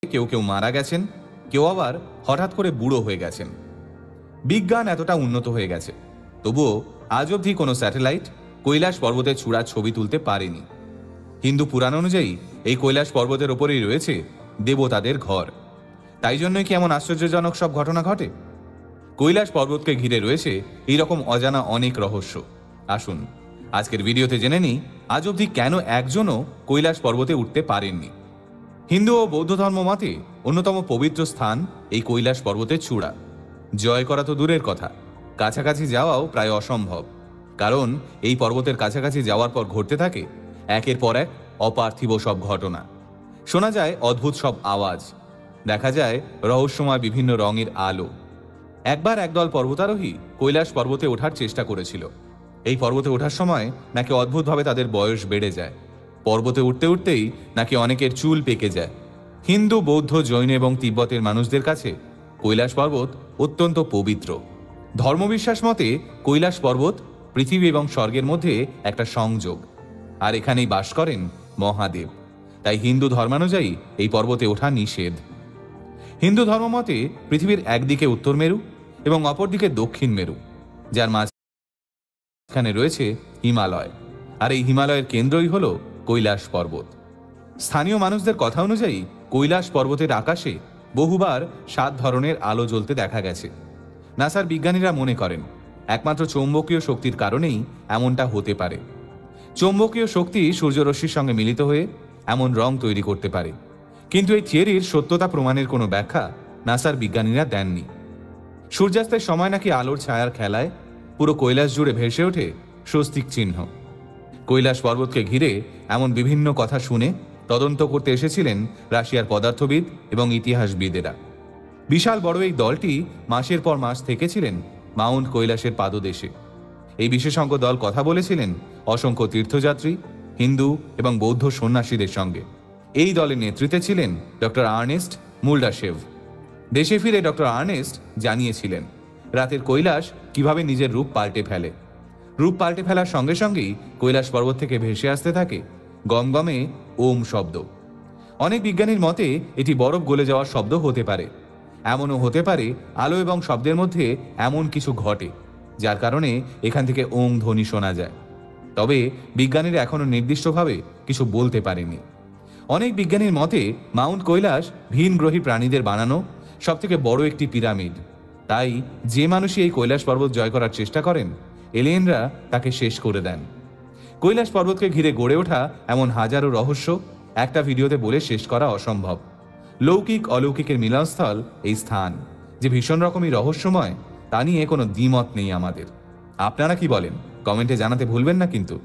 কেউ কেউ মারা গেছেন, কেউ আবার হঠাৎ করে বুড়ো হয়ে গেছেন। বিজ্ঞান এতটা উন্নত হয়ে গেছে, তবুও আজ অবধি কোনো স্যাটেলাইট কৈলাস পর্বতের চূড়ার ছবি তুলতে পারেনি। হিন্দু পুরাণ অনুযায়ী এই কৈলাস পর্বতের ওপরেই রয়েছে দেবতাদের ঘর। তাই জন্যই কি এমন আশ্চর্যজনক সব ঘটনা ঘটে? কৈলাস পর্বতকে ঘিরে রয়েছে এইরকম অজানা অনেক রহস্য। আসুন আজকের ভিডিওতে জেনে নিই আজ অবধি কেন একজনও কৈলাস পর্বতে উঠতে পারেননি। হিন্দু ও বৌদ্ধ ধর্ম মতে অন্যতম পবিত্র স্থান এই কৈলাস পর্বতের চূড়া। জয় করা তো দূরের কথা, কাছাকাছি যাওয়াও প্রায় অসম্ভব। কারণ এই পর্বতের কাছাকাছি যাওয়ার পর ঘটতে থাকে একের পর এক অপার্থিব সব ঘটনা। শোনা যায় অদ্ভুত সব আওয়াজ, দেখা যায় রহস্যময় বিভিন্ন রঙের আলো। একবার একদল পর্বতারোহী কৈলাস পর্বতে ওঠার চেষ্টা করেছিল। এই পর্বতে ওঠার সময় নাকি অদ্ভুতভাবে তাদের বয়স বেড়ে যায়। পর্বতে উঠতে উঠতেই নাকি অনেকের চুল পেকে যায়। হিন্দু, বৌদ্ধ, জৈন এবং তিব্বতের মানুষদের কাছে কৈলাস পর্বত অত্যন্ত পবিত্র। ধর্মবিশ্বাস মতে কৈলাস পর্বত পৃথিবী এবং স্বর্গের মধ্যে একটা সংযোগ, আর এখানেই বাস করেন মহাদেব। তাই হিন্দু ধর্মানুযায়ী এই পর্বতে ওঠা নিষেধ। হিন্দু ধর্মমতে পৃথিবীর একদিকে উত্তর মেরু এবং অপরদিকে দক্ষিণ মেরু, যার মাঝখানে রয়েছে হিমালয়, আর এই হিমালয়ের কেন্দ্রই হল কৈলাস পর্বত। স্থানীয় মানুষদের কথা অনুযায়ী কৈলাস পর্বতের আকাশে বহুবার 7 ধরনের আলো জ্বলতে দেখা গেছে। নাসার বিজ্ঞানীরা মনে করেন একমাত্র চৌম্বকীয় শক্তির কারণেই এমনটা হতে পারে। চৌম্বকীয় শক্তি সূর্যরশ্মির সঙ্গে মিলিত হয়ে এমন রং তৈরি করতে পারে, কিন্তু এই থিওরির সত্যতা প্রমাণের কোনো ব্যাখ্যা নাসার বিজ্ঞানীরা দেননি। সূর্যাস্তের সময় নাকি আলোর ছায়ার খেলায় পুরো কৈলাস জুড়ে ভেসে ওঠে স্বস্তিক চিহ্ন। কৈলাস পর্বতকে ঘিরে এমন বিভিন্ন কথা শুনে তদন্ত করতে এসেছিলেন রাশিয়ার পদার্থবিদ এবং ইতিহাসবিদেরা। বিশাল বড় এই দলটি মাসের পর মাস থেকেছিলেন মাউন্ট কৈলাসের পাদদেশে। এই বিশেষজ্ঞ দল কথা বলেছিলেন অসংখ্য তীর্থযাত্রী, হিন্দু এবং বৌদ্ধ সন্ন্যাসীদের সঙ্গে। এই দলের নেতৃত্বে ছিলেন ডক্টর আর্নেস্ট মুল্ডাশেভ। দেশে ফিরে ডক্টর আর্নেস্ট জানিয়েছিলেন রাতের কৈলাস কিভাবে নিজের রূপ পাল্টে ফেলে। রূপ পাল্টে ফেলার সঙ্গে সঙ্গেই কৈলাস পর্বত থেকে ভেসে আসতে থাকে গমগমে ওম শব্দ। অনেক বিজ্ঞানীর মতে এটি বরফ গলে যাওয়ার শব্দ হতে পারে। এমনও হতে পারে আলো এবং শব্দের মধ্যে এমন কিছু ঘটে যার কারণে এখান থেকে ওং ধ্বনি শোনা যায়। তবে বিজ্ঞানীরা এখনো নির্দিষ্টভাবে কিছু বলতে পারেনি। অনেক বিজ্ঞানীর মতে মাউন্ট কৈলাস ভিনগ্রহী প্রাণীদের বানানো সবথেকে বড় একটি পিরামিড। তাই যে মানুষই এই কৈলাস পর্বত জয় করার চেষ্টা করেন, এলিয়েনরা তাকে শেষ করে দেন। কৈলাস পর্বতকে ঘিরে গড়ে ওঠা এমন হাজারো রহস্য একটা ভিডিওতে বলে শেষ করা অসম্ভব। লৌকিক অলৌকিকের মিলনস্থল এই স্থান, যে ভীষণ রকমই রহস্যময় তা নিয়ে কোনো দ্বিমত নেই আমাদের। আপনারা কি বলেন কমেন্টে জানাতে ভুলবেন না কিন্তু।